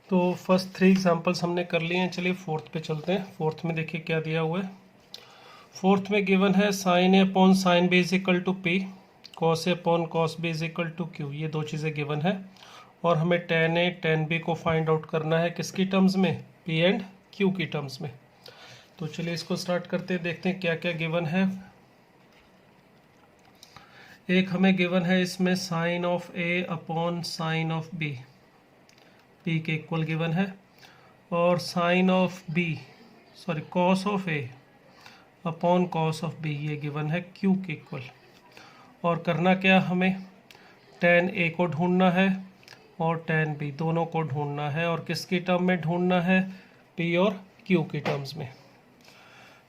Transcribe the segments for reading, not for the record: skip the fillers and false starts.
तो first 3 examples हमने कर लिए हैं। चलिए फोर्थ पे चलते हैं। फोर्थ में देखिए क्या दिया हुआ है। फोर्थ में गिवन है sine A upon sine B is equal to P, cos A upon cos B is equal to Q. ये दो चीज़ें गिवन है और हमें टेन ए टेन बी को फाइंड आउट करना है किसकी टर्म्स में, पी एंड क्यू की टर्म्स में। तो चलिए इसको स्टार्ट करते हैं, देखते हैं क्या क्या गिवन है। एक हमें गिवन है इसमें sine of A upon sine of B, P के इक्वल गिवन है, और sine of B sorry cos of A upon cos of B ये गिवन है क्यू के इक्वल। और करना क्या, हमें टेन ए को ढूंढना है और टेन बी दोनों को ढूंढना है, और किसकी टर्म में ढूंढना है, पी और क्यू की टर्म्स में।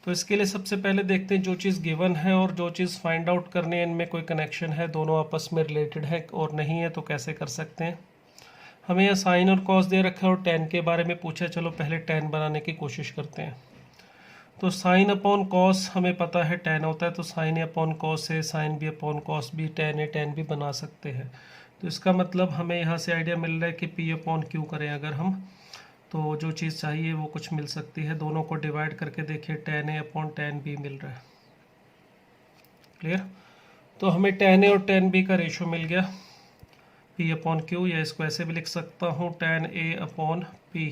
तो इसके लिए सबसे पहले देखते हैं जो चीज़ गिवन है और जो चीज़ फाइंड आउट करनी है, इनमें कोई कनेक्शन है, दोनों आपस में रिलेटेड है और नहीं है तो कैसे कर सकते हैं। हमें यहाँ साइन और कॉस दे रखा है और टेन के बारे में पूछा, चलो पहले टेन बनाने की कोशिश करते हैं। तो साइन अपॉन कॉस हमें पता है टेन होता है, तो sine A upon cos A, sine B upon cos B, tan A tan B बना सकते हैं। तो इसका मतलब हमें यहाँ से आइडिया मिल रहा है कि पी अपॉन क्यू करें अगर हम, तो जो चीज़ चाहिए वो कुछ मिल सकती है। दोनों को डिवाइड करके देखिए, ten A upon ten B मिल रहा है। क्लियर। तो हमें टेन ए और टेन बी का रेशो मिल गया पी अपॉन क्यू, या इसको ऐसे भी लिख सकता हूँ, tan A upon P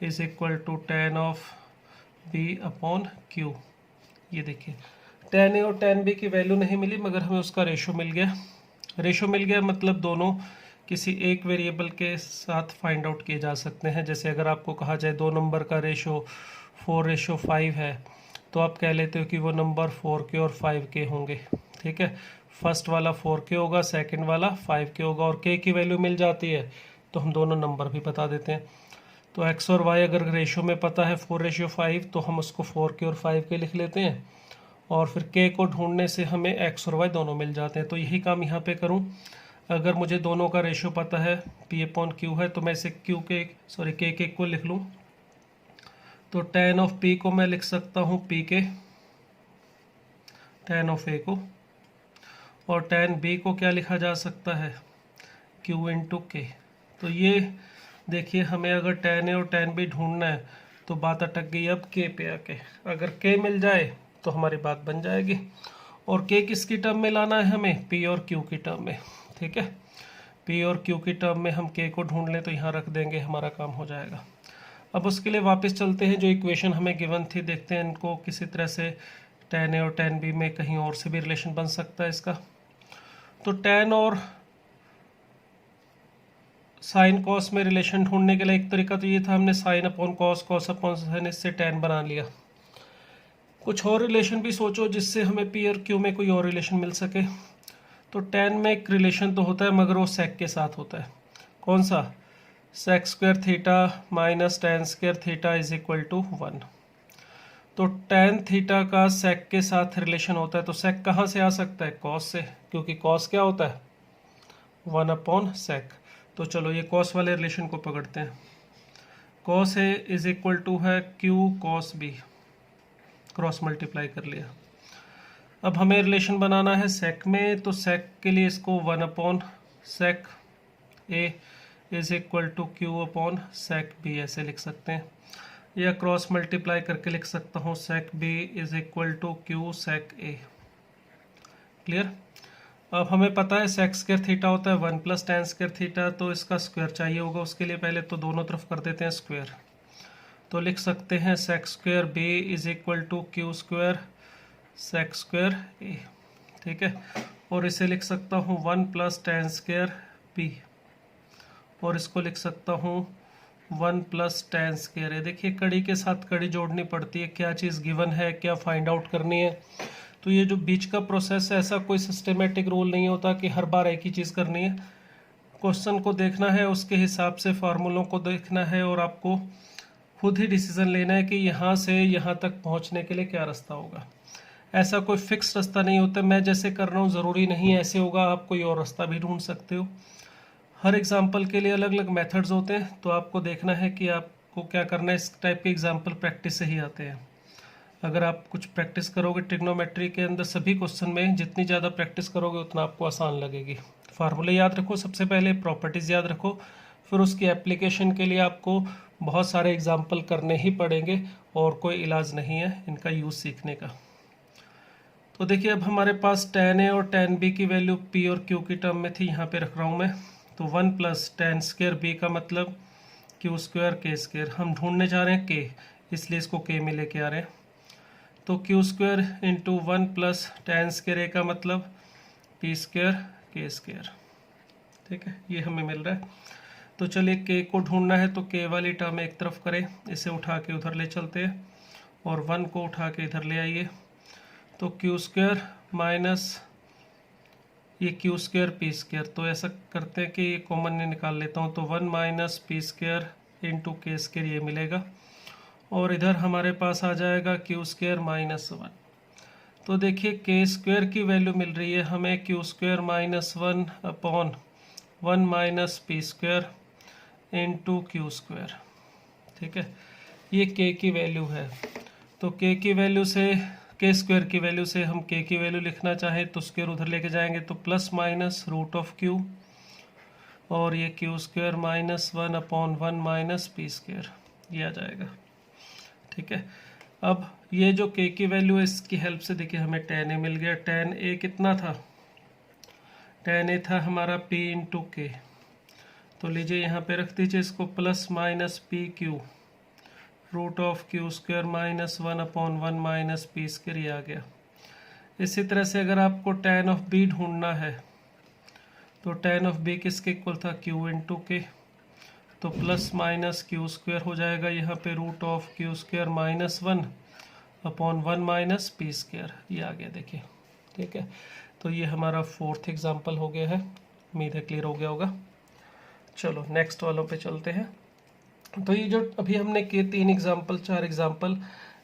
is equal to tan of B upon Q. ये देखिए टेन ए और टेन बी की वैल्यू नहीं मिली मगर हमें उसका रेशो मिल गया। रेशो मिल गया मतलब दोनों किसी एक वेरिएबल के साथ फाइंड आउट किए जा सकते हैं। जैसे अगर आपको कहा जाए दो नंबर का रेशो 4:5 है, तो आप कह लेते हो कि वो नंबर 4 के और 5 के होंगे। ठीक है, फर्स्ट वाला 4 के होगा, सेकंड वाला 5 के होगा, और के की वैल्यू मिल जाती है तो हम दोनों नंबर भी बता देते हैं। तो एक्स और वाई अगर रेशो में पता है 4:5 तो हम उसको 4 के और 5 के लिख लेते हैं, और फिर के को ढूंढने से हमें एक्स और वाई दोनों मिल जाते हैं। तो यही काम यहाँ पे करूँ, अगर मुझे दोनों का रेशो पता है पी अपॉन क्यू है, तो मैं इसे क्यू के सॉरी के को लिख लूँ। तो टेन ऑफ पी को मैं लिख सकता हूँ पी के टेन ऑफ ए को, और टेन बी को क्या लिखा जा सकता है, क्यू इंटू के। तो ये देखिए हमें अगर टेन ए और टेन बी ढूंढना है तो बात अटक गई अब के पे आके। अगर के मिल जाए तो हमारी बात बन जाएगी, और के किसकी टर्म में लाना है हमें, पी और क्यू की टर्म में। ठीक है, पी और क्यू की टर्म में हम के को ढूंढ लें तो यहाँ रख देंगे, हमारा काम हो जाएगा। अब उसके लिए वापस चलते हैं, जो इक्वेशन हमें गिवन थी देखते हैं इनको किसी तरह से टेन ए और टेन बी में कहीं और से भी रिलेशन बन सकता है इसका। तो टेन और साइन कॉस में रिलेशन ढूंढने के लिए एक तरीका तो ये था, हमने sine upon cos, cos upon sine, इससे टेन बना लिया। कुछ और रिलेशन भी सोचो जिससे हमें पी और क्यू में कोई और रिलेशन मिल सके। तो टेन में एक रिलेशन तो होता है मगर वो सेक के साथ होता है। कौन सा, sec square theta minus tan square theta is equal to 1। तो टेन थीटा का सेक के साथ रिलेशन होता है, तो सेक कहाँ से आ सकता है, कॉस से, क्योंकि कॉस क्या होता है 1 अपॉन सेक। तो चलो ये कॉस वाले रिलेशन को पकड़ते हैं। Cos A is equal to है Q cos B, cross multiply कर लिया। अब हमें रिलेशन बनाना है सेक में, तो सेक के लिए इसको 1 upon sec A is equal to Q upon sec B ऐसे लिख सकते हैं, या क्रॉस मल्टीप्लाई करके लिख सकता हूँ sec B is equal to Q sec A. Clear. अब हमें पता है सेक स्क्वायर थीटा होता है 1 प्लस टेन स्क्वायर थीटा, तो इसका स्क्वायर चाहिए होगा। उसके लिए पहले तो दोनों तरफ कर देते हैं स्क्वायर, तो लिख सकते हैं sec square B is equal to Q square sec square A. ठीक है, और इसे लिख सकता हूँ 1 प्लस टेन स्क्वायर बी, और इसको लिख सकता हूँ 1 प्लस टेन स्क्वायर ए। देखिए कड़ी के साथ कड़ी जोड़नी पड़ती है, क्या चीज़ गिवन है, क्या फाइंड आउट करनी है। तो ये जो बीच का प्रोसेस है, ऐसा कोई सिस्टमेटिक रूल नहीं होता कि हर बार एक ही चीज़ करनी है। क्वेश्चन को देखना है, उसके हिसाब से फार्मूलों को देखना है, और आपको खुद ही डिसीजन लेना है कि यहाँ से यहाँ तक पहुँचने के लिए क्या रास्ता होगा। ऐसा कोई फिक्स रास्ता नहीं होता, मैं जैसे कर रहा हूँ ज़रूरी नहीं ऐसे होगा, आप कोई और रास्ता भी ढूंढ सकते हो। हर एग्जाम्पल के लिए अलग अलग मेथड्स होते हैं, तो आपको देखना है कि आपको क्या करना है। इस टाइप के एग्जाम्पल प्रैक्टिस से ही आते हैं। अगर आप कुछ प्रैक्टिस करोगे ट्रिग्नोमेट्री के अंदर सभी क्वेश्चन में, जितनी ज़्यादा प्रैक्टिस करोगे उतना आपको आसान लगेगी। फार्मूले याद रखो, सबसे पहले प्रॉपर्टीज़ याद रखो, फिर उसकी एप्लीकेशन के लिए आपको बहुत सारे एग्जाम्पल करने ही पड़ेंगे और कोई इलाज नहीं है इनका यूज़ सीखने का। तो देखिए अब हमारे पास tan A और tan B की वैल्यू P और Q की टर्म में थी, यहाँ पे रख रहा हूँ मैं। तो 1 प्लस tan स्क्वायर B का मतलब Q स्क्वायर K स्क्वायर, हम ढूंढने जा रहे हैं K, इसलिए इसको K में लेके आ रहे हैं। तो Q square into 1 plus tan square A का मतलब P स्क्वायर K स्क्वायर, ठीक है, ये हमें मिल रहा है। तो चलिए K को ढूंढना है, तो K वाली टर्म एक तरफ करें, इसे उठा के उधर ले चलते हैं और 1 को उठा के इधर ले आइए। तो Q स्क्वायर माइनस ये Q स्क्वायर P स्क्वायर, तो ऐसा करते हैं कि ये कॉमन निकाल लेता हूँ, तो 1 minus P square into K square ये मिलेगा और इधर हमारे पास आ जाएगा Q स्क्वायर माइनस 1। तो देखिए K स्क्वायर की वैल्यू मिल रही है हमें Q square minus 1 upon 1 minus P square into Q square, ठीक है, ये K की वैल्यू है। तो K की वैल्यू से K स्क्वायर की वैल्यू से हम K की वैल्यू लिखना चाहें तो स्क्वायर उधर लेके जाएंगे, तो plus minus root of Q और ये Q square minus 1 upon 1 minus P square, ये आ जाएगा, ठीक है। अब ये जो K की वैल्यू है इसकी हेल्प से देखिए हमें tan A मिल गया। tan A कितना था, tan A था हमारा P इंटू K, तो लीजिए यहाँ पे रख दीजिए इसको, plus minus P Q root of Q square minus 1 upon 1 minus P square, ये आ गया। इसी तरह से अगर आपको tan ऑफ B ढूंढना है तो tan ऑफ B किसके इक्वल था, Q इंटू K, तो प्लस माइनस Q स्क्वायर हो जाएगा यहाँ पे root of Q square minus 1 upon 1 minus P square, ये आ गया देखिए, ठीक है। तो ये हमारा 4th एग्जाम्पल हो गया है, उम्मीद है क्लियर हो गया होगा। चलो नेक्स्ट वालों पे चलते हैं। तो ये जो अभी हमने किए 3 एग्जाम्पल 4 एग्जाम्पल,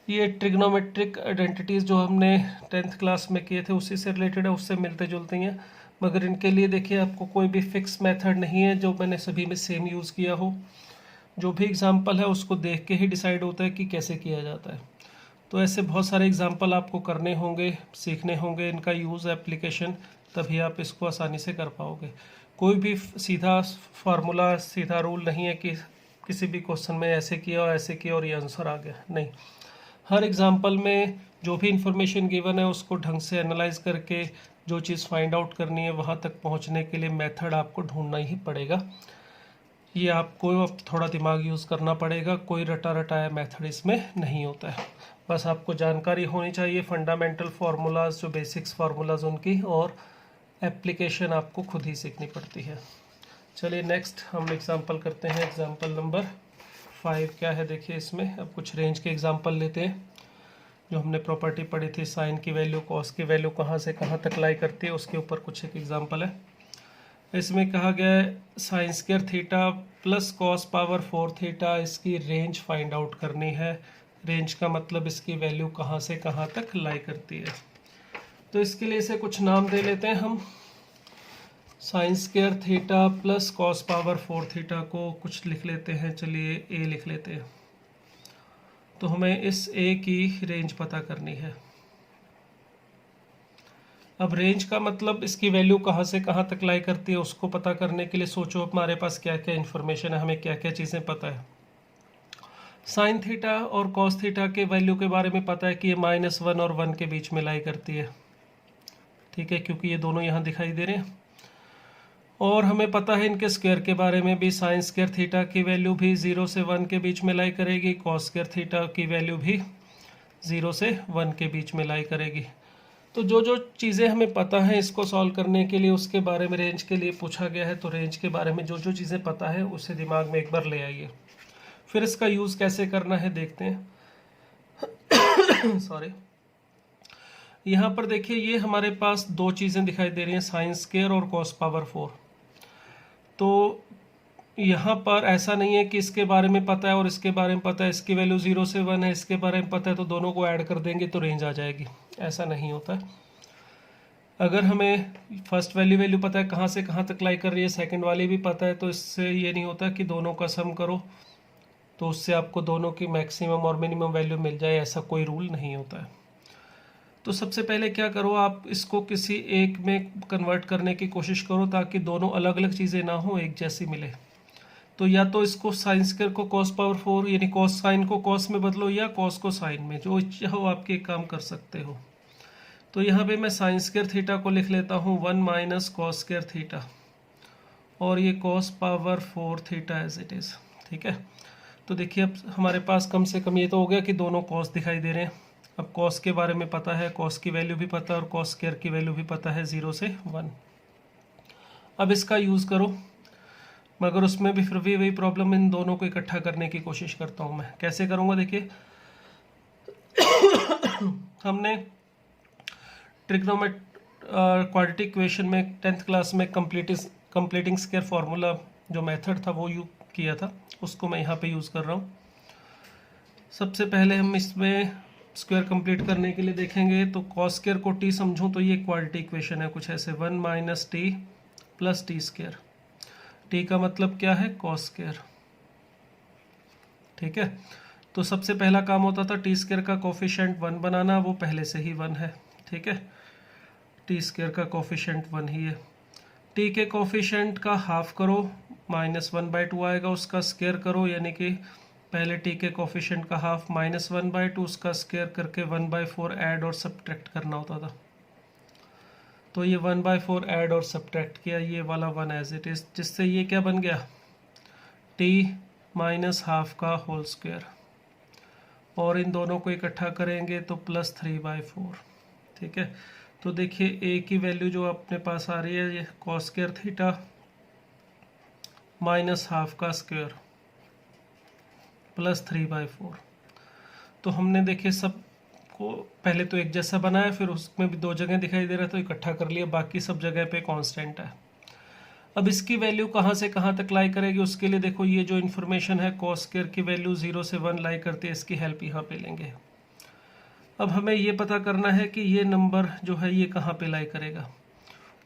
ये ट्रिग्नोमेट्रिक आइडेंटिटीज़ जो हमने 10th क्लास में किए थे उसी से रिलेटेड है, उससे मिलते जुलते हैं, मगर इनके लिए देखिए आपको कोई भी फिक्स मेथड नहीं है जो मैंने सभी में सेम यूज़ किया हो। जो भी एग्जाम्पल है उसको देख के ही डिसाइड होता है कि कैसे किया जाता है। तो ऐसे बहुत सारे एग्जाम्पल आपको करने होंगे, सीखने होंगे, इनका यूज़ एप्लीकेशन, तभी आप इसको आसानी से कर पाओगे। कोई भी सीधा फार्मूला सीधा रूल नहीं है कि किसी भी क्वेश्चन में ऐसे किया और ऐसे किया और ये आंसर आ गया, नहीं। हर एग्जाम्पल में जो भी इंफॉर्मेशन गिवन है उसको ढंग से एनालाइज करके जो चीज़ फाइंड आउट करनी है वहाँ तक पहुँचने के लिए मेथड आपको ढूंढना ही पड़ेगा। ये आपको थोड़ा दिमाग यूज़ करना पड़ेगा, कोई रटा रटाया मेथड इसमें नहीं होता है। बस आपको जानकारी होनी चाहिए फंडामेंटल फार्मूलाज, जो बेसिक्स फार्मूलाज उनकी, और एप्लीकेशन आपको खुद ही सीखनी पड़ती है। चलिए नेक्स्ट हम एग्जांपल करते हैं। एग्जांपल नंबर 5 क्या है देखिए, इसमें अब कुछ रेंज के एग्जांपल लेते हैं। जो हमने प्रॉपर्टी पढ़ी थी साइन की वैल्यू कॉस की वैल्यू कहाँ से कहाँ तक लाई करती है, उसके ऊपर कुछ एक एग्जांपल है। इसमें कहा गया है sine square theta plus cos power 4 theta, इसकी रेंज फाइंड आउट करनी है। रेंज का मतलब इसकी वैल्यू कहाँ से कहाँ तक लाई करती है। तो इसके लिए इसे कुछ नाम दे लेते हैं हम। Sine square theta plus cos power 4 theta को कुछ लिख लेते हैं, चलिए ए लिख लेते हैं। तो हमें इस ए की रेंज पता करनी है। अब रेंज का मतलब इसकी वैल्यू कहाँ से कहाँ तक लाई करती है उसको पता करने के लिए सोचो हमारे पास क्या क्या इन्फॉर्मेशन है, हमें क्या क्या चीज़ें पता है। साइन थीटा और कॉस थीटा के वैल्यू के बारे में पता है कि ये -1 और 1 के बीच में लाई करती है, ठीक है, क्योंकि ये दोनों यहाँ दिखाई दे रहे हैं। और हमें पता है इनके स्क्वायर के बारे में भी, साइन स्क्वायर थीटा की वैल्यू भी 0 से 1 के बीच में लाई करेगी, कॉस स्क्वायर थीटा की वैल्यू भी 0 से 1 के बीच में लाई करेगी। तो जो जो चीज़ें हमें पता है इसको सॉल्व करने के लिए उसके बारे में रेंज के लिए पूछा गया है। तो रेंज के बारे में जो जो चीज़ें पता है उसे दिमाग में एक बार ले आइए, फिर इसका यूज़ कैसे करना है देखते हैं। सॉरी, यहाँ पर देखिए ये हमारे पास दो चीज़ें दिखाई दे रही हैं, साइन स्क्वायर और कॉस पावर 4। तो यहाँ पर ऐसा नहीं है कि इसके बारे में पता है और इसके बारे में पता है, इसकी वैल्यू 0 से 1 है, इसके बारे में पता है, तो दोनों को ऐड कर देंगे तो रेंज आ जाएगी। ऐसा नहीं होता है। अगर हमें फर्स्ट वैल्यू पता है कहाँ से कहाँ तक लाई कर रही है, सेकंड वाली भी पता है, तो इससे ये नहीं होता कि दोनों का सम करो तो उससे आपको दोनों की मैक्सिमम और मिनिमम वैल्यू मिल जाए, ऐसा कोई रूल नहीं होता है। तो सबसे पहले क्या करो, आप इसको किसी एक में कन्वर्ट करने की कोशिश करो ताकि दोनों अलग अलग चीज़ें ना हो, एक जैसी मिले। तो या तो इसको साइन स्क्वायर को cos पावर 4 यानी cos साइन को cos में बदलो या cos को साइन में, जो चाहो आपके काम कर सकते हो। तो यहाँ पे मैं साइन स्क्वायर थीटा को लिख लेता हूँ 1 माइनस कॉस स्क्वायर थीटा, और ये cos power 4 theta as it is. ठीक है, तो देखिए अब हमारे पास कम से कम ये तो हो गया कि दोनों cos दिखाई दे रहे हैं। अब cos के बारे में पता है, cos की वैल्यू भी पता है और cos स्क्वायर की वैल्यू भी पता है 0 से 1। अब इसका यूज़ करो, मगर उसमें भी फिर भी वही प्रॉब्लम, इन दोनों को इकट्ठा करने की कोशिश करता हूँ मैं। कैसे करूँगा देखिए हमने ट्रिग्नोमेट क्वाड्रेटिक इक्वेशन में 10th क्लास में कंप्लीटिंग स्क्वायर फार्मूला जो मेथड था वो यूज किया था, उसको मैं यहाँ पे यूज़ कर रहा हूँ। सबसे पहले हम इसमें स्क्वायर कंप्लीट करने के लिए देखेंगे तो कॉस स्क्वायर को टी समझूं तो ये क्वाड्रेटिक इक्वेशन है कुछ ऐसे 1 minus T plus T square. T का मतलब क्या है, कॉस स्क्वायर। ठीक है, तो सबसे पहला काम होता था टी स्क्वायर का कोफिशिएंट 1 बनाना, वो पहले से ही 1 है। ठीक है, टी स्क्वायर का कोफिशिएंट 1 ही है। टी के कोफिशिएंट का हाफ करो, -1/2 आएगा, उसका स्क्वायर करो, यानी कि पहले टी के कोफिशिएंट का हाफ -1/2, उसका स्क्वायर करके 1/4 ऐड और सब्ट्रैक्ट करना होता था। तो ये 1/4 ऐड और सब्ट्रैक्ट किया, ये वाला 1 एज इट इज़, जिससे ये क्या बन गया, टी माइनस हाफ का होल स्क्वायर, और इन दोनों को इकट्ठा करेंगे तो +3/4। ठीक है, तो देखिए ए की वैल्यू जो अपने पास आ रही है, ये cos square theta minus half का स्क्वायर +3/4। तो हमने देखिए सब को पहले तो एक जैसा बनाया, फिर उसमें भी 2 जगह दिखाई दे रहा है तो इकट्ठा कर लिया, बाकी सब जगह पे कांस्टेंट है। अब इसकी वैल्यू कहाँ से कहाँ तक लाई करेगी, उसके लिए देखो ये जो इन्फॉर्मेशन है कॉस स्क्वायर की वैल्यू 0 से 1 लाई करती है, इसकी हेल्प यहाँ पे लेंगे। अब हमें ये पता करना है कि ये नंबर जो है ये कहाँ पे लाई करेगा।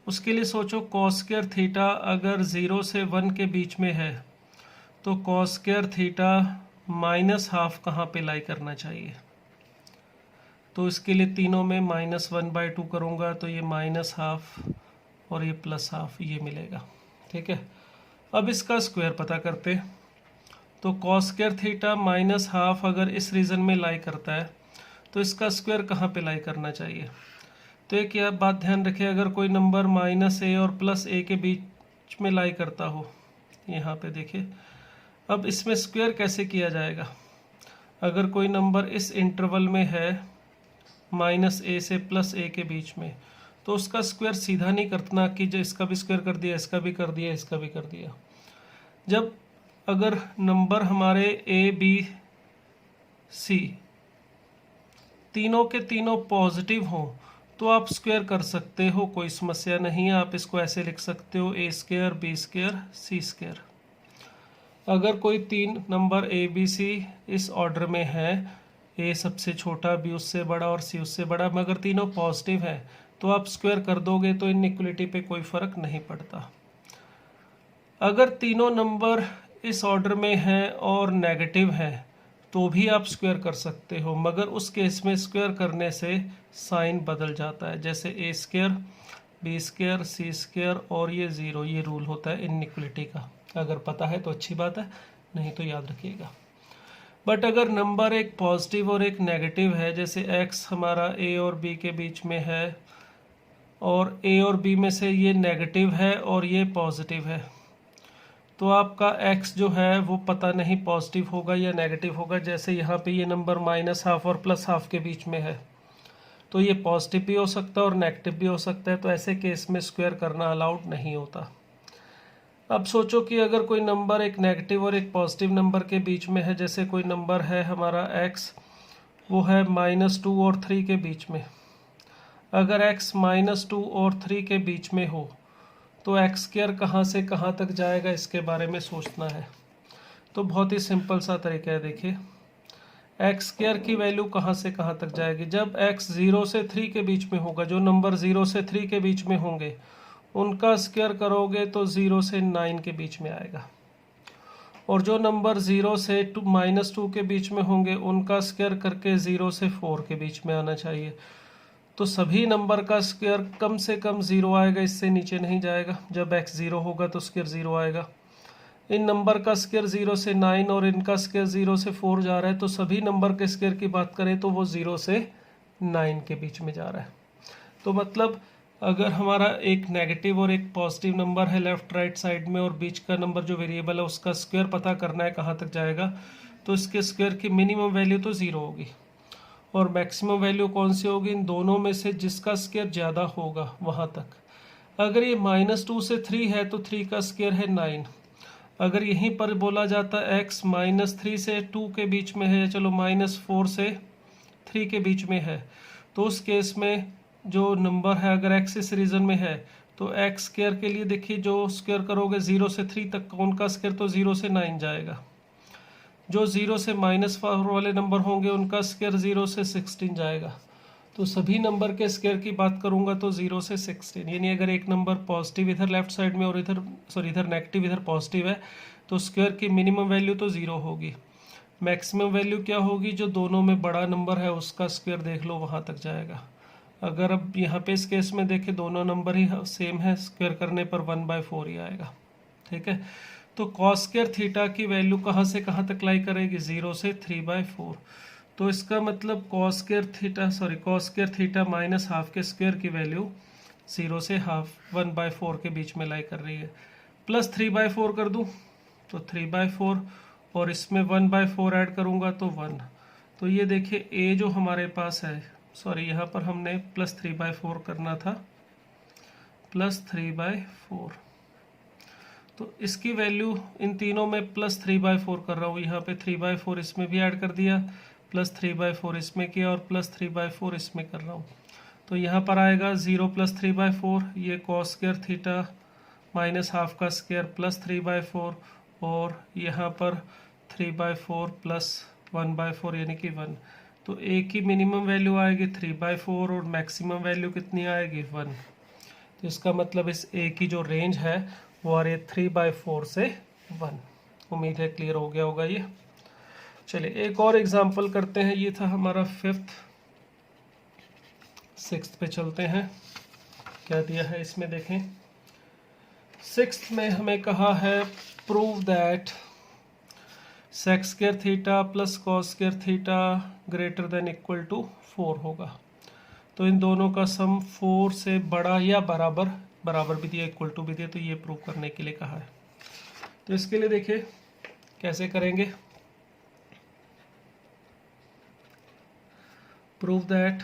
उसके लिए सोचो कॉस स्क्वायर थीटा अगर 0 से 1 के बीच में है तो cos square theta minus half कहाँ पे लाई करना चाहिए। तो इसके लिए तीनों में -1/2 करूँगा तो ये -हाफ और ये +हाफ ये मिलेगा। ठीक है, अब इसका स्क्वायर पता करते, तो कॉस स्क्वायर थीटा -हाफ अगर इस रीजन में लाई करता है तो इसका स्क्वायर कहाँ पे लाई करना चाहिए। तो एक यह बात ध्यान रखें, अगर कोई नंबर -a और +a के बीच में लाई करता हो, यहाँ पे देखिए, अब इसमें स्क्वायर कैसे किया जाएगा। अगर कोई नंबर इस इंटरवल में है -a से +a के बीच में, तो उसका स्क्वायर सीधा नहीं करना कि जो इसका भी स्क्वायर कर दिया, इसका भी कर दिया, इसका भी कर दिया। जब अगर नंबर हमारे a b c तीनों के तीनों पॉजिटिव हो तो आप स्क्वायर कर सकते हो, कोई समस्या नहीं है। आप इसको ऐसे लिख सकते हो a² b² c²। अगर कोई 3 नंबर a b c इस ऑर्डर में है, a सबसे छोटा, b उससे बड़ा और c उससे बड़ा, मगर तीनों पॉजिटिव हैं, तो आप स्क्वायर कर दोगे तो इनइक्वलिटी पे कोई फर्क नहीं पड़ता। अगर तीनों नंबर इस ऑर्डर में हैं और नेगेटिव हैं तो भी आप स्क्वायर कर सकते हो, मगर उस केस में स्क्वायर करने से साइन बदल जाता है, जैसे a² b² c² और ये 0, ये रूल होता है इनइक्वलिटी का। अगर पता है तो अच्छी बात है, नहीं तो याद रखिएगा। बट अगर नंबर एक पॉजिटिव और एक नेगेटिव है, जैसे x हमारा a और b के बीच में है और a और b में से ये नेगेटिव है और ये पॉजिटिव है, तो आपका x जो है वो पता नहीं पॉजिटिव होगा या नेगेटिव होगा। जैसे यहाँ पे ये नंबर -हाफ और +हाफ के बीच में है, तो ये पॉजिटिव भी हो सकता है और नेगेटिव भी हो सकता है, तो ऐसे केस में स्क्वायर करना अलाउड नहीं होता। अब सोचो कि अगर कोई नंबर एक नेगेटिव और एक पॉजिटिव नंबर के बीच में है, जैसे कोई नंबर है हमारा x, वो है -2 और 3 के बीच में। अगर x -2 और 3 के बीच में हो तो x² कहाँ से कहाँ तक जाएगा, इसके बारे में सोचना है। तो बहुत ही सिंपल सा तरीका है, देखिए x² की वैल्यू कहाँ से कहाँ तक जाएगी। जब x 0 से 3 के बीच में होगा, जो नंबर 0 से 3 के बीच में होंगे उनका स्क्वायर करोगे तो 0 से 9 के बीच में आएगा, और जो नंबर 0 से -2 के बीच में होंगे उनका स्क्वायर करके 0 से 4 के बीच में आना चाहिए। तो सभी नंबर का स्क्वायर कम से कम 0 आएगा, इससे नीचे नहीं जाएगा। जब x 0 होगा तो स्क्वायर 0 आएगा। इन नंबर का स्क्वायर 0 से 9 और इनका स्क्वायर 0 से 4 जा रहा है, तो सभी नंबर के स्क्वायर की बात करें तो वो 0 से 9 के बीच में जा रहा है। तो मतलब अगर हमारा एक नेगेटिव और एक पॉजिटिव नंबर है लेफ्ट राइट साइड में, और बीच का नंबर जो वेरिएबल है उसका स्क्वायर पता करना है कहाँ तक जाएगा, तो इसके स्क्वायर की मिनिमम वैल्यू तो 0 होगी और मैक्सिमम वैल्यू कौन सी होगी, इन दोनों में से जिसका स्क्वायर ज़्यादा होगा वहाँ तक। अगर ये -2 से 3 है तो 3 का स्क्वायर है 9। अगर यहीं पर बोला जाता है x -3 से 2 के बीच में है, चलो -4 से 3 के बीच में है, तो उस केस में जो नंबर है अगर x इस रीजन में है तो x स्क्वायर के लिए देखिए जो स्क्वायर करोगे 0 से 3 तक उनका स्क्वायर तो 0 से 9 जाएगा। जो 0 से -4 वाले नंबर होंगे उनका स्क्वायर 0 से 16 जाएगा। तो सभी नंबर के स्क्वायर की बात करूंगा तो 0 से 16, यानी अगर एक नंबर पॉजिटिव इधर लेफ्ट साइड में और इधर नेगेटिव इधर पॉजिटिव है तो स्क्वायर की मिनिमम वैल्यू तो 0 होगी। मैक्सिमम वैल्यू क्या होगी, जो दोनों में बड़ा नंबर है उसका स्क्वायर देख लो वहाँ तक जाएगा। अगर अब यहाँ पे इस केस में देखें दोनों नंबर ही सेम है, स्क्वायर करने पर 1/4 ही आएगा। ठीक है, तो कॉस स्क्वायर थीटा की वैल्यू कहाँ से कहाँ तक लाई करेगी, 0 से 3/4। तो इसका मतलब cos square theta minus half के स्क्वायर की वैल्यू 0 से हाफ 1/4 के बीच में लाई कर रही है। प्लस 3/4 कर दूं तो 3/4 और इसमें 1/4 ऐड करूंगा तो 1। तो ये देखिए ए जो हमारे पास है, यहाँ पर हमने प्लस 3/4 करना था, प्लस 3/4। तो इसकी वैल्यू इन तीनों में प्लस 3/4 कर रहा हूँ, यहाँ पे 3/4 इसमें भी ऐड कर दिया, प्लस 3/4 इसमें किया और प्लस 3/4 इसमें कर रहा हूँ। तो यहाँ पर आएगा 0 + 3/4, ये cos square theta minus half का स्क्वायर प्लस 3/4 और यहाँ पर 3/4 प्लस 1/4 यानी कि 1। तो ए की मिनिमम वैल्यू आएगी 3/4 और मैक्सिमम वैल्यू कितनी आएगी 1। तो इसका मतलब इस ए की जो रेंज है वो आ रही है 3/4 से 1। उम्मीद है क्लियर हो गया होगा ये। चलिए एक और एग्जांपल करते हैं, ये था हमारा 5th। 6th पे चलते हैं, क्या दिया है इसमें देखें। 6th में हमें कहा है prove that sec square theta plus cos square theta greater than equal to 4 होगा। तो इन दोनों का सम 4 से बड़ा या बराबर, बराबर भी दिया इक्वल टू भी दिया, तो ये प्रूव करने के लिए कहा है। तो इसके लिए देखिए कैसे करेंगे। Prove that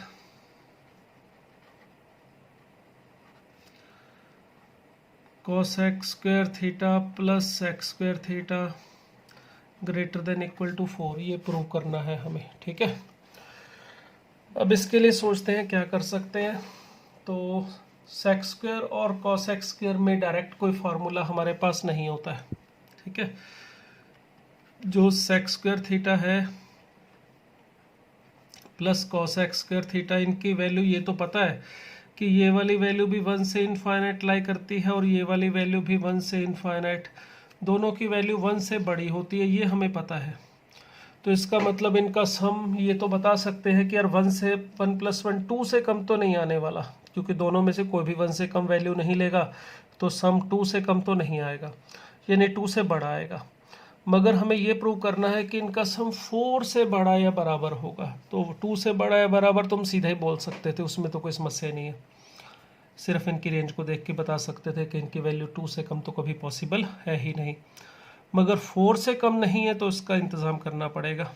cosec square theta plus sec square theta greater than equal to 4, ये प्रूव करना है हमें। ठीक है, अब इसके लिए सोचते हैं क्या कर सकते हैं। तो sec स्क्वायर और cosec स्क्वायर में डायरेक्ट कोई फार्मूला हमारे पास नहीं होता है। ठीक है, जो sec स्क्वायर थीटा है प्लस cosec स्क्वायर थीटा, इनकी वैल्यू ये तो पता है कि ये वाली वैल्यू भी 1 से इनफाइनाइट लाई करती है और ये वाली वैल्यू भी 1 से इनफाइनाइट, दोनों की वैल्यू 1 से बड़ी होती है, ये हमें पता है। तो इसका मतलब इनका सम ये तो बता सकते हैं कि यार 1 से 1 + 1 2 से कम तो नहीं आने वाला, क्योंकि दोनों में से कोई भी 1 से कम वैल्यू नहीं लेगा, तो सम 2 से कम तो नहीं आएगा, यानी 2 से बड़ा आएगा। मगर हमें ये प्रूव करना है कि इनका सम 4 से बड़ा या बराबर होगा। तो 2 से बड़ा या बराबर तुम सीधे ही बोल सकते थे, उसमें तो कोई समस्या नहीं है, सिर्फ इनकी रेंज को देख के बता सकते थे कि इनकी वैल्यू 2 से कम तो कभी पॉसिबल है ही नहीं। मगर 4 से कम नहीं है तो इसका इंतज़ाम करना पड़ेगा।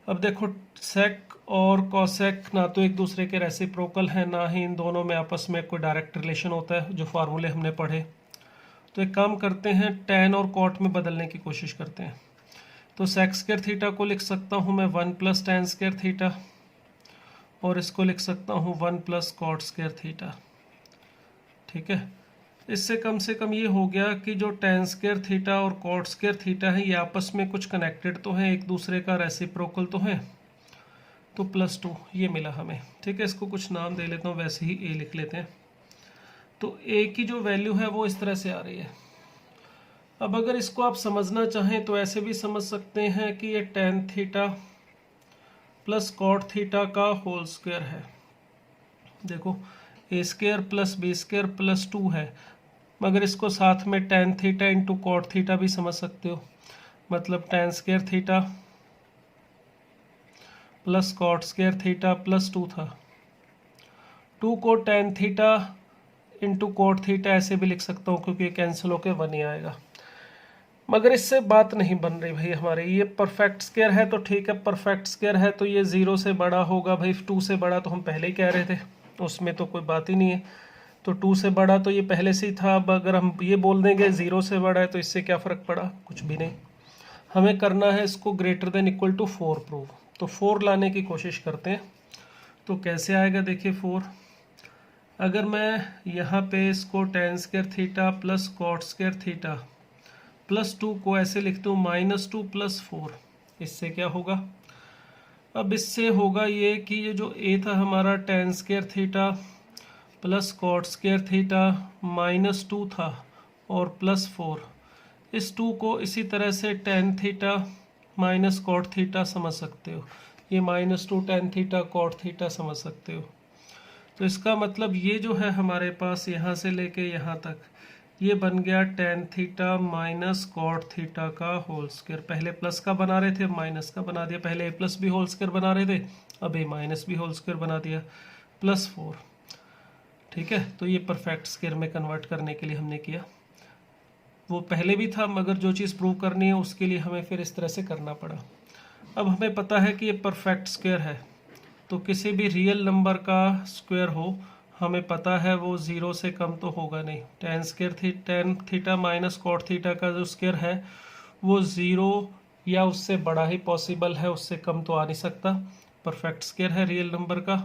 अब देखो सेक और कॉसेक ना तो एक दूसरे के रेसिप्रोकल हैं, ना ही इन दोनों में आपस में कोई डायरेक्ट रिलेशन होता है जो फार्मूले हमने पढ़े। तो एक काम करते हैं, tan और cot में बदलने की कोशिश करते हैं। तो sec स्क्वायर थीटा को लिख सकता हूँ मैं 1 + tan स्क्वायर थीटा, और इसको लिख सकता हूँ 1 + cot स्क्वायर थीटा। ठीक है, इससे कम से कम ये हो गया कि जो tan स्क्वायर थीटा और cot स्क्वायर थीटा है ये आपस में कुछ कनेक्टेड तो हैं, एक दूसरे का रेसिप्रोकल तो है। तो +2 ये मिला हमें। ठीक है, इसको कुछ नाम दे लेता हूँ, वैसे ही a लिख लेते हैं। तो a की जो वैल्यू है वो इस तरह से आ रही है। अब अगर इसको आप समझना चाहें तो ऐसे भी समझ सकते हैं कि ये tan theta plus cot theta का होल स्क्वायर है। देखो a² + b² + 2 है, मगर इसको साथ में tan theta into cot theta भी समझ सकते हो, मतलब tan square theta plus cot square theta plus 2 था। 2 को tan theta into cot theta ऐसे भी लिख सकता हूँ क्योंकि कैंसिल होके 1 ही आएगा। मगर इससे बात नहीं बन रही भाई हमारे, ये परफेक्ट स्क्वायर है तो ठीक है, परफेक्ट स्क्वायर है तो ये 0 से बड़ा होगा भाई, 2 से बड़ा तो हम पहले ही कह रहे थे, उसमें तो कोई बात ही नहीं है। तो 2 से बड़ा तो ये पहले से ही था। अब अगर हम ये बोल देंगे 0 से बड़ा है तो इससे क्या फ़र्क पड़ा, कुछ भी नहीं। हमें करना है इसको greater than equal to 4 prove, तो 4 लाने की कोशिश करते हैं। तो कैसे आएगा देखिए 4, अगर मैं यहाँ पे इसको tan square theta plus cot square theta plus 2 को ऐसे लिखते हूँ -2 प्लस 4, इससे क्या होगा, अब इससे होगा ये कि ये जो a था हमारा tan square theta plus cot square theta -2 था और प्लस 4, इस 2 को इसी तरह से tan theta minus cot theta समझ सकते हो, ये -2 tan थीटा कॉट थीटा समझ सकते हो। तो इसका मतलब ये जो है हमारे पास यहाँ से लेके यहाँ तक ये बन गया tan theta minus cot theta का होल स्क्वायर। पहले प्लस का बना रहे थे, माइनस का बना दिया, पहले a प्लस भी होल स्क्वायर बना रहे थे, अब a माइनस भी होल स्क्वायर बना दिया, प्लस 4। ठीक है, तो ये परफेक्ट स्क्वायर में कन्वर्ट करने के लिए हमने किया, वो पहले भी था मगर जो चीज़ प्रूव करनी है उसके लिए हमें फिर इस तरह से करना पड़ा। अब हमें पता है कि ये परफेक्ट स्क्वायर है, तो किसी भी रियल नंबर का स्क्वायर हो हमें पता है वो 0 से कम तो होगा नहीं। tan theta minus cot theta का जो स्क्वायर है वो 0 या उससे बड़ा ही पॉसिबल है, उससे कम तो आ नहीं सकता। परफेक्ट स्क्वायर है रियल नंबर का,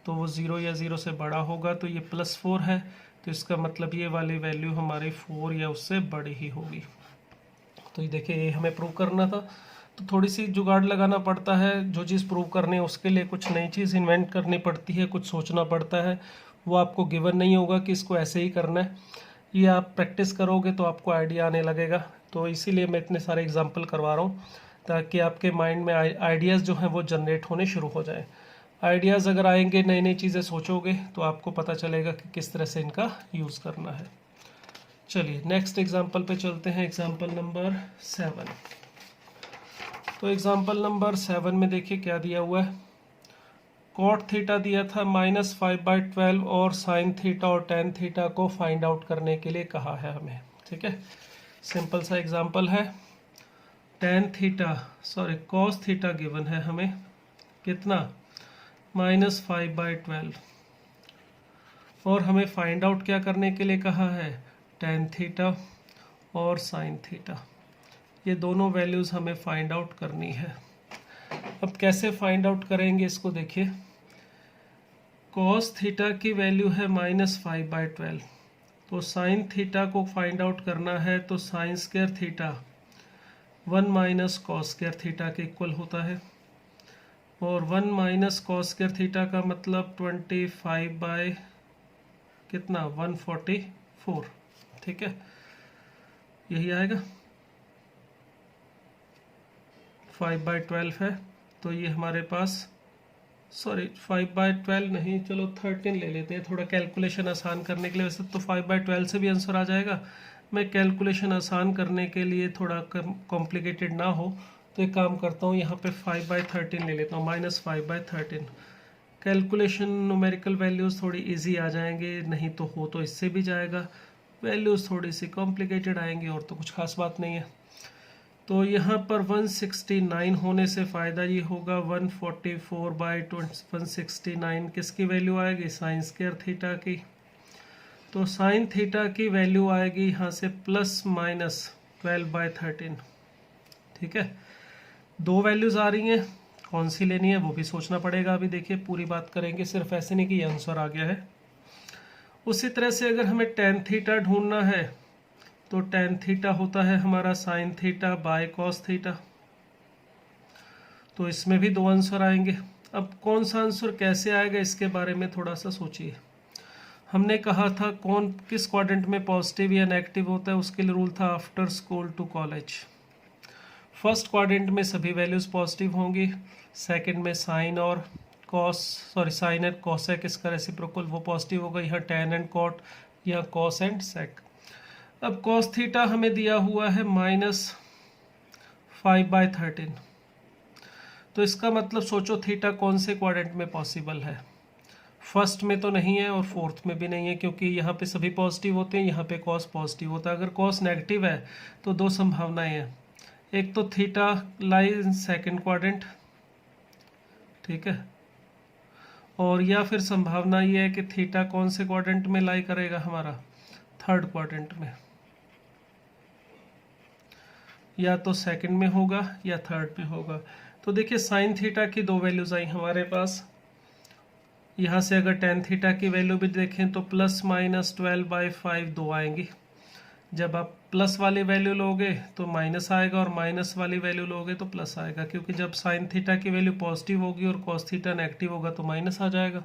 तो वो 0 या 0 से बड़ा होगा, तो ये +4 है, तो इसका मतलब ये वाली वैल्यू हमारी 4 या उससे बड़ी ही होगी। तो ये देखिए ये हमें प्रूव करना था, तो थोड़ी सी जुगाड़ लगाना पड़ता है, जो चीज़ प्रूव करनी है उसके लिए कुछ नई चीज़ इन्वेंट करनी पड़ती है, कुछ सोचना पड़ता है, वो आपको गिवन नहीं होगा कि इसको ऐसे ही करना है, ये आप प्रैक्टिस करोगे तो आपको आइडिया आने लगेगा। तो इसीलिए मैं इतने सारे एग्जांपल करवा रहा हूँ ताकि आपके माइंड में आइडियाज़ जो हैं वो जनरेट होने शुरू हो जाए। आइडियाज़ अगर आएंगे, नई नई चीज़ें सोचोगे तो आपको पता चलेगा कि किस तरह से इनका यूज़ करना है। चलिए नेक्स्ट एग्जाम्पल पे चलते हैं, एग्जाम्पल नंबर 7। तो एग्जाम्पल नंबर 7 में देखिए क्या दिया हुआ है, कॉट थीटा दिया था -5/12 और साइन थीटा और tan थीटा को फाइंड आउट करने के लिए कहा है हमें। ठीक है, सिंपल सा एग्जाम्पल है, cos थीटा गिवन है हमें कितना, -5/12, और हमें फाइंड आउट क्या करने के लिए कहा है, tan थीटा और साइन थीटा, ये दोनों वैल्यूज़ हमें फाइंड आउट करनी है। अब कैसे फाइंड आउट करेंगे इसको देखिए, cos थीटा की वैल्यू है -5/12, तो साइन थीटा को फाइंड आउट करना है, तो sine square theta 1 minus cos square theta के इक्वल होता है, और 1 माइनस कॉस स्क्वायर थीटा का मतलब 25 कितना 144। ठीक है, यही आएगा, 5/12 है, तो ये हमारे पास 5/12 नहीं, चलो 13 ले लेते हैं, थोड़ा कैलकुलेशन आसान करने के लिए। वैसे तो 5/12 से भी आंसर आ जाएगा, मैं कैलकुलेशन आसान करने के लिए थोड़ा कॉम्प्लिकेटेड ना हो तो एक काम करता हूँ, यहाँ पे 5/13 ले लेता हूँ, -5/13। कैलकुलेशन न्यूमेरिकल वैल्यूज़ थोड़ी इजी आ जाएंगे, नहीं तो हो तो इससे भी जाएगा, वैल्यूज़ थोड़ी सी कॉम्प्लिकेटेड आएंगी और तो कुछ खास बात नहीं है। तो यहाँ पर 169 होने से फ़ायदा ये होगा 144/169 किसकी वैल्यू आएगी, साइन स्क्वायर थीटा की। तो साइन थीटा की वैल्यू आएगी यहाँ से ±12/13। ठीक है, दो वैल्यूज़ आ रही हैं, कौन सी लेनी है वो भी सोचना पड़ेगा। अभी देखिए पूरी बात करेंगे, सिर्फ ऐसे नहीं कि ये आंसर आ गया है। उसी तरह से अगर हमें tan थीटा ढूंढना है तो tan थीटा होता है हमारा sine theta by cos theta, तो इसमें भी दो आंसर आएंगे। अब कौन सा आंसर कैसे आएगा इसके बारे में थोड़ा सा सोचिए। हमने कहा था कौन किस क्वाड्रेंट में पॉजिटिव या नेगेटिव होता है, उसके लिए रूल था after school to college. First quadrant में सभी वैल्यूज़ पॉजिटिव होंगी, सेकंड में साइन और साइन एंड कॉसेक इसका रेसिप्रोकल वो पॉजिटिव होगा, यहाँ tan एंड कॉट, यहाँ कॉस एंड सेक। अब cos थीटा हमें दिया हुआ है -5/13, तो इसका मतलब सोचो थीटा कौन से क्वाड्रेंट में पॉसिबल है। फर्स्ट में तो नहीं है और फोर्थ में भी नहीं है, क्योंकि यहाँ पे सभी पॉजिटिव होते हैं, यहाँ पे कॉस पॉजिटिव होता है। अगर कॉस नेगेटिव है तो दो संभावनाएं हैं, एक तो theta lie in second quadrant, ठीक है, और या फिर संभावना ये है कि थीटा कौन से क्वाड्रेंट में लाई करेगा, हमारा थर्ड क्वाड्रेंट में, या तो सेकंड में होगा या थर्ड में होगा। तो देखिए साइन थीटा की दो वैल्यूज आई हमारे पास। यहाँ से अगर टेन थीटा की वैल्यू भी देखें तो ±12/5 दो आएंगी। जब आप प्लस वाली वैल्यू लोगे तो माइनस आएगा, और माइनस वाली वैल्यू लोगे तो प्लस आएगा, क्योंकि जब साइन थीटा की वैल्यू पॉजिटिव होगी और कॉस थीटा नेगेटिव होगा तो माइनस आ जाएगा।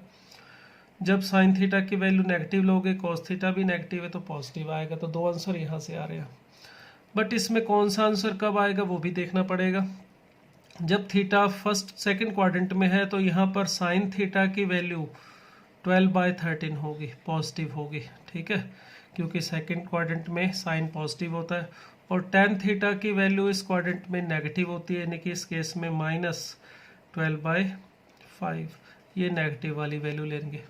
जब साइन थीटा की वैल्यू नेगेटिव लोगे, कॉस थीटा भी नेगेटिव है, तो पॉजिटिव आएगा। तो दो आंसर यहाँ से आ रहे हैं। बट इसमें कौन सा आंसर कब आएगा वो भी देखना पड़ेगा। जब थीटा फर्स्ट सेकंड क्वाड्रेंट में है तो यहाँ पर साइन थीटा की वैल्यू 12/13 होगी, पॉजिटिव होगी, ठीक है, क्योंकि सेकंड क्वाड्रेंट में साइन पॉजिटिव होता है। और टेन थीटा की वैल्यू इस क्वाड्रेंट में नेगेटिव होती है, यानी कि इस केस में -12/5, ये नेगेटिव वाली वैल्यू लेंगे।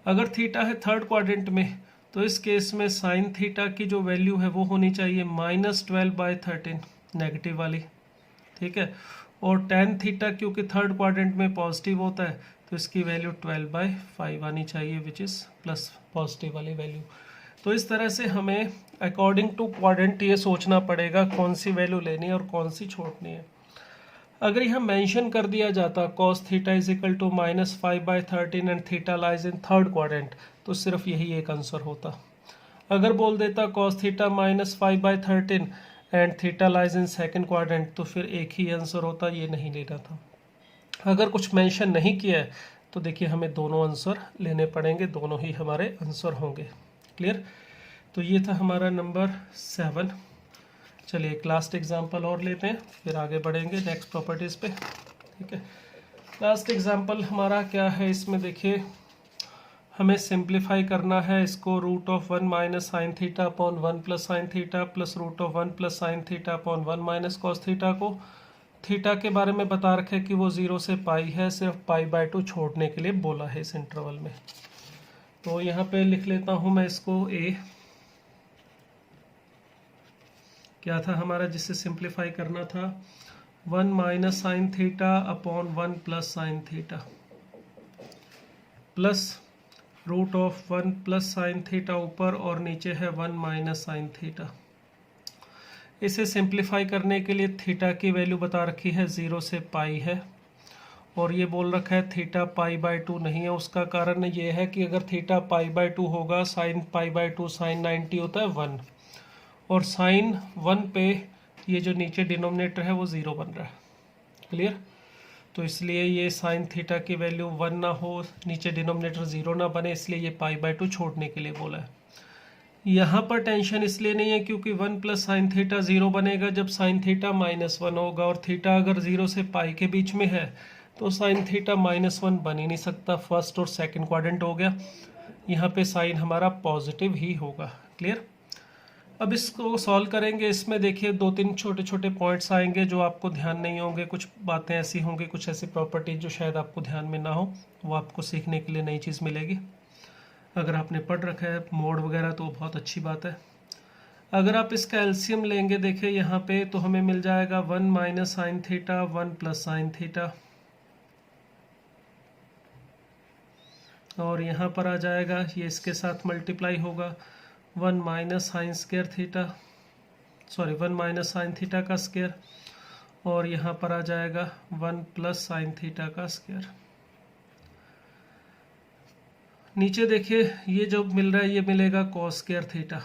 अगर थीटा है थर्ड क्वाड्रेंट में तो इस केस में साइन थीटा की जो वैल्यू है वो होनी चाहिए -12/13, नेगेटिव वाली, ठीक है। और टेन थीटा क्योंकि थर्ड क्वाड्रेंट में पॉजिटिव होता है तो इसकी वैल्यू 12/5 आनी चाहिए, विच इज़ प्लस पॉजिटिव वाली वैल्यू। तो इस तरह से हमें अकॉर्डिंग टू क्वाड्रेंट ये सोचना पड़ेगा कौन सी वैल्यू लेनी है और कौन सी छोड़नी है। अगर यह मेंशन कर दिया जाता cos theta is equal to -5/13 and theta lies in third quadrant, तो सिर्फ यही एक आंसर होता। अगर बोल देता cos theta -5/13 and theta lies in second quadrant, तो फिर एक ही आंसर होता, ये नहीं लेना था। अगर कुछ मेंशन नहीं किया है तो देखिए हमें दोनों आंसर लेने पड़ेंगे, दोनों ही हमारे आंसर होंगे। क्लियर? तो ये था हमारा नंबर 7। चलिए एक लास्ट एग्जांपल और लेते हैं, फिर आगे बढ़ेंगे नेक्स्ट प्रॉपर्टीज़ पे, ठीक है। लास्ट एग्जांपल हमारा क्या है, इसमें देखिए हमें सिंप्लीफाई करना है इसको √1 - sin theta upon 1 + sin theta plus √1 + sin theta upon 1 - cos theta को। थीटा के बारे में बता रखे कि वो 0 से पाई है, सिर्फ π/2 छोड़ने के लिए बोला है इस इंटरवल में। तो यहाँ पे लिख लेता हूँ मैं इसको a, क्या था हमारा जिससे सिंप्लीफाई करना था, 1 - sin theta upon 1 + sin theta plus √1 + sin theta ऊपर और नीचे है 1 - sin थीटा। इसे सिंप्लीफाई करने के लिए थीटा की वैल्यू बता रखी है 0 से पाई है, और ये बोल रखा है थीटा π/2 नहीं है। उसका कारण ये है कि अगर थीटा π/2 होगा, साइन π/2 साइन 90 होता है 1, और साइन 1 पे ये जो नीचे डिनोमिनेटर है वो 0 बन रहा है। क्लियर? तो इसलिए ये साइन थीटा की वैल्यू 1 ना हो, नीचे डिनोमिनेटर 0 ना बने, इसलिए ये π/2 छोड़ने के लिए बोला है। यहाँ पर टेंशन इसलिए नहीं है क्योंकि 1 + sin थीटा 0 बनेगा जब sin थीटा -1 होगा, और थीटा अगर 0 से पाई के बीच में है तो sin थीटा -1 बन ही नहीं सकता। फर्स्ट और सेकंड क्वाड्रेंट हो गया, यहाँ पे साइन हमारा पॉजिटिव ही होगा। क्लियर? अब इसको सॉल्व करेंगे। इसमें देखिए 2-3 छोटे छोटे पॉइंट्स आएंगे जो आपको ध्यान नहीं होंगे, कुछ बातें ऐसी होंगी, कुछ ऐसी प्रॉपर्टी जो शायद आपको ध्यान में ना हो, वो आपको सीखने के लिए नई चीज़ मिलेगी। अगर आपने पढ़ रखा है मोड वगैरह तो बहुत अच्छी बात है। अगर आप इसका एलसीएम लेंगे, देखिए यहाँ पे तो हमें मिल जाएगा 1 - sin थीटा 1 + sin थीटा, और यहाँ पर आ जाएगा ये इसके साथ मल्टीप्लाई होगा 1 - sin square theta, sorry 1 - sin theta का स्क्वायर, और यहाँ पर आ जाएगा 1 + sin थीटा का स्क्वायर। नीचे देखिए ये जो मिल रहा है ये मिलेगा cos square theta,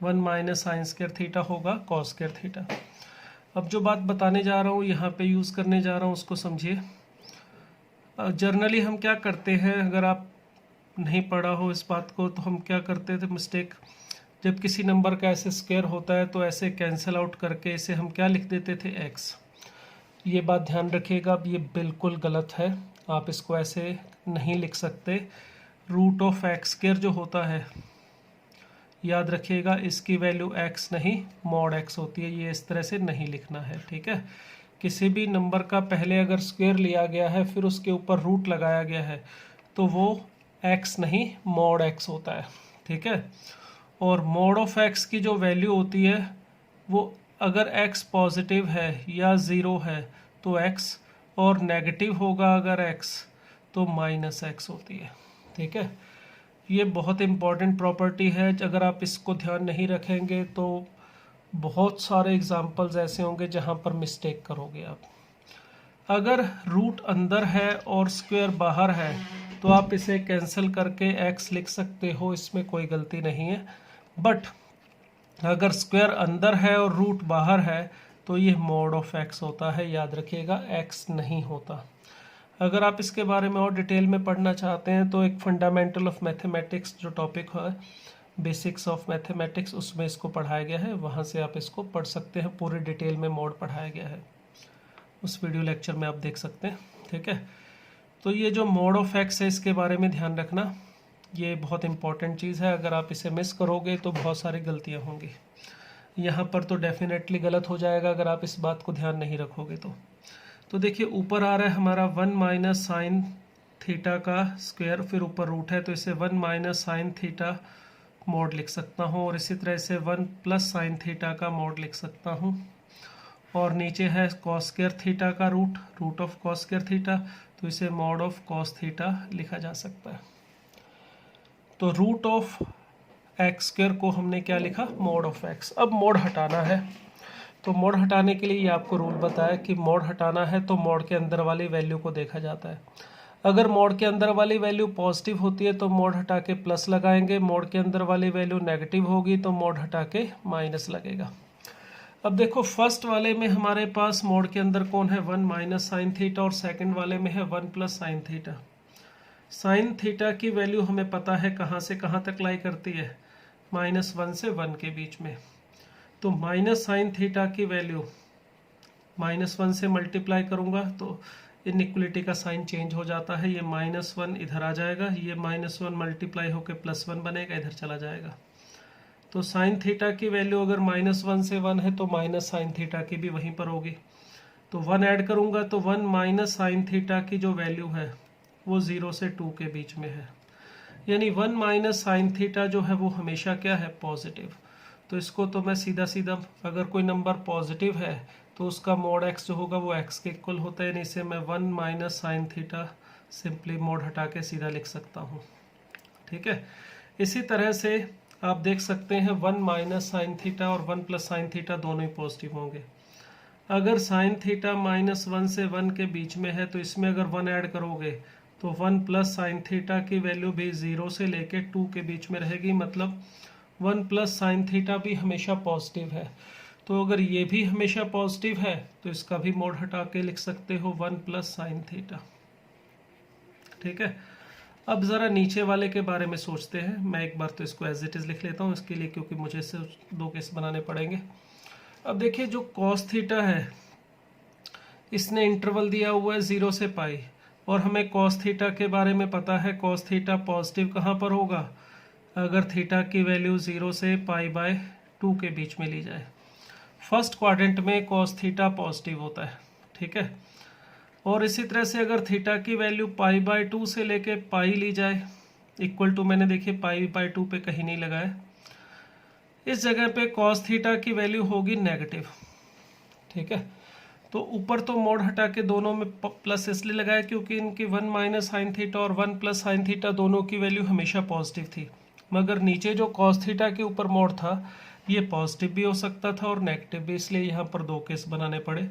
1 - sin square theta होगा cos स्क्वायर थीटा। अब जो बात बताने जा रहा हूँ, यहाँ पे यूज़ करने जा रहा हूँ, उसको समझिए। जर्नली हम क्या करते हैं, अगर आप नहीं पढ़ा हो इस बात को, तो हम क्या करते थे मिस्टेक, जब किसी नंबर का ऐसे स्क्वायर होता है तो ऐसे कैंसिल आउट करके इसे हम क्या लिख देते थे, x। ये बात ध्यान रखिएगा, अब ये बिल्कुल गलत है, आप इसको ऐसे नहीं लिख सकते। √(x² जो होता है याद रखिएगा इसकी वैल्यू x नहीं मॉड x होती है, ये इस तरह से नहीं लिखना है। ठीक है, किसी भी नंबर का पहले अगर स्क्वायर लिया गया है फिर उसके ऊपर रूट लगाया गया है तो वो x नहीं मॉड x होता है। ठीक है, और मॉड ऑफ x की जो वैल्यू होती है वो अगर x पॉजिटिव है या ज़ीरो है तो x, और नेगेटिव होगा अगर x तो माइनस x होती है। ठीक है, ये बहुत इम्पॉर्टेंट प्रॉपर्टी है, अगर आप इसको ध्यान नहीं रखेंगे तो बहुत सारे एग्जाम्पल्स ऐसे होंगे जहाँ पर मिस्टेक करोगे आप। अगर रूट अंदर है और स्क्वायर बाहर है तो आप इसे कैंसिल करके x लिख सकते हो, इसमें कोई गलती नहीं है। बट अगर स्क्वायर अंदर है और रूट बाहर है तो ये मॉड ऑफ x होता है, याद रखिएगा x नहीं होता। अगर आप इसके बारे में और डिटेल में पढ़ना चाहते हैं तो एक फंडामेंटल ऑफ मैथमेटिक्स जो टॉपिक है, बेसिक्स ऑफ मैथमेटिक्स, उसमें इसको पढ़ाया गया है, वहाँ से आप इसको पढ़ सकते हैं, पूरे डिटेल में मॉड पढ़ाया गया है, उस वीडियो लेक्चर में आप देख सकते हैं। ठीक है, तो ये जो मॉड ऑफ x है इसके बारे में ध्यान रखना, ये बहुत इंपॉर्टेंट चीज़ है। अगर आप इसे मिस करोगे तो बहुत सारी गलतियाँ होंगी, यहाँ पर तो डेफिनेटली गलत हो जाएगा अगर आप इस बात को ध्यान नहीं रखोगे तो देखिए ऊपर आ रहा है हमारा 1 माइनस साइन थीटा का स्क्वायर, फिर ऊपर रूट है तो इसे 1 माइनस साइन थीटा मॉड लिख सकता हूँ, और इसी तरह से 1 प्लस साइन थीटा का मॉड लिख सकता हूँ, और नीचे है कॉस स्क्वायर थीटा का root of cos square theta, तो इसे मॉड ऑफ कॉस थीटा लिखा जा सकता है। तो रूट ऑफ एक्स स्क्वायर को हमने क्या लिखा, मॉड ऑफ एक्स। अब मॉड हटाना है तो मॉड हटाने के लिए ये आपको रूल बताया कि मॉड हटाना है तो मॉड के अंदर वाली वैल्यू को देखा जाता है। अगर मॉड के अंदर वाली वैल्यू पॉजिटिव होती है तो मॉड हटा के प्लस लगाएंगे, मॉड के अंदर वाली वैल्यू नेगेटिव होगी तो मॉड हटा के माइनस लगेगा। अब देखो फर्स्ट वाले में हमारे पास मॉड के अंदर कौन है, 1 माइनस साइन थीटा, और सेकंड वाले में है 1 plus sine theta. Sine theta की वैल्यू हमें पता है कहाँ से कहाँ तक लाई करती है, -1 से 1 के बीच में। तो माइनस साइन थीटा की वैल्यू -1 से मल्टीप्लाई करूँगा तो इनइक्वलिटी का साइन चेंज हो जाता है, ये -1 इधर आ जाएगा, ये -1 मल्टीप्लाई होकर +1 बनेगा, इधर चला जाएगा। तो साइन थीटा की वैल्यू अगर -1 से 1 है तो माइनस साइन थीटा की भी वहीं पर होगी। तो 1 ऐड करूँगा तो 1 माइनस साइन थीटा की जो वैल्यू है वो 0 से 2 के बीच में है, यानी 1 माइनस साइन थीटा जो है वो हमेशा क्या है, पॉजिटिव। तो इसको तो मैं सीधा सीधा अगर कोई नंबर पॉजिटिव है तो उसका मॉड x जो होगा वो x के इक्वल होता है, यानी इसे मैं 1 minus sine theta simply mod हटा के सीधा लिख सकता हूँ। ठीक है, इसी तरह से आप देख सकते हैं 1 माइनस साइन थीटा और 1 प्लस साइन थीटा दोनों ही पॉजिटिव होंगे। अगर साइन थीटा -1 से 1 के बीच में है तो इसमें अगर 1 ऐड करोगे तो 1 प्लस साइन थीटा की वैल्यू भी 0 से लेके 2 के बीच में रहेगी, मतलब 1 प्लस साइन थीटा भी हमेशा पॉजिटिव है। तो अगर ये भी हमेशा पॉजिटिव है तो इसका भी मोड हटा के लिख सकते हो 1 प्लस साइन थीटा। ठीक है, अब ज़रा नीचे वाले के बारे में सोचते हैं। मैं एक बार तो इसको एज इट इज़ लिख लेता हूँ इसके लिए, क्योंकि मुझे सिर्फ 2 केस बनाने पड़ेंगे। अब देखिए जो कॉस थीटा है इसने इंटरवल दिया हुआ है 0 से पाई, और हमें कॉस थीटा के बारे में पता है कॉस थीटा पॉजिटिव कहाँ पर होगा, अगर थीटा की वैल्यू 0 से π/2 के बीच में ली जाए। फर्स्ट क्वाड्रेंट में कॉस थीटा पॉजिटिव होता है। ठीक है, और इसी तरह से अगर थीटा की वैल्यू π/2 से लेके पाई ली जाए, इक्वल टू मैंने देखिए π/2 पे कहीं नहीं लगाया, इस जगह पे कॉस थीटा की वैल्यू होगी नेगेटिव। ठीक है, तो ऊपर तो मोड हटा के दोनों में प्लस इसलिए लगाया क्योंकि इनकी 1 माइनस साइन थीटा और 1 प्लस साइन थीटा दोनों की वैल्यू हमेशा पॉजिटिव थी, मगर नीचे जो कॉस थीटा के ऊपर मोड था ये पॉजिटिव भी हो सकता था और नेगेटिव भी, इसलिए यहाँ पर 2 केस बनाने पड़े।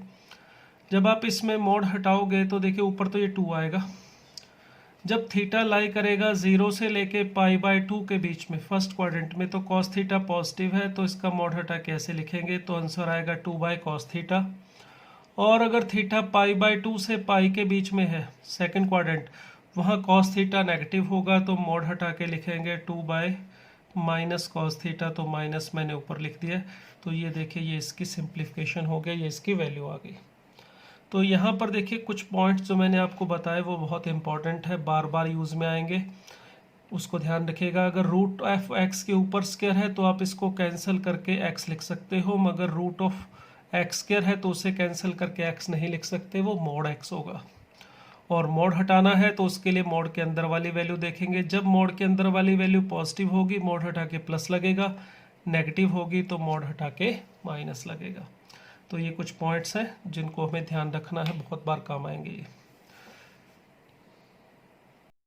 जब आप इसमें मोड हटाओगे तो देखिए ऊपर तो ये 2 आएगा, जब थीटा लाई करेगा 0 से लेके π/2 के बीच में फर्स्ट क्वाड्रेंट में, तो कॉस थीटा पॉजिटिव है तो इसका मोड हटा कैसे लिखेंगे, तो आंसर आएगा 2/cos थीटा। और अगर थीटा π/2 से पाई के बीच में है सेकंड क्वाड्रेंट, वहाँ कॉस थीटा नेगेटिव होगा तो मोड हटा के लिखेंगे 2/-cos थीटा, तो माइनस मैंने ऊपर लिख दिया। तो ये देखिए ये इसकी सिंप्लीफिकेशन हो गया, ये इसकी वैल्यू आ गई। तो यहाँ पर देखिए कुछ पॉइंट्स जो मैंने आपको बताए वो बहुत इंपॉर्टेंट है, बार बार यूज़ में आएंगे। उसको ध्यान रखिएगा। अगर रूट ऑफ एक्स के ऊपर स्क्वायर है तो आप इसको कैंसिल करके एक्स लिख सकते हो, मगर रूट ऑफ एक्स स्क्वायर है तो उसे कैंसिल करके एक्स नहीं लिख सकते, वो मॉड एक्स होगा। और मॉड हटाना है तो उसके लिए मॉड के अंदर वाली वैल्यू देखेंगे। जब मॉड के अंदर वाली वैल्यू पॉजिटिव होगी मॉड हटा के प्लस लगेगा, नेगेटिव होगी तो मॉड हटा के माइनस लगेगा। तो ये कुछ पॉइंट्स हैं जिनको हमें ध्यान रखना है, बहुत बार काम आएंगे ये।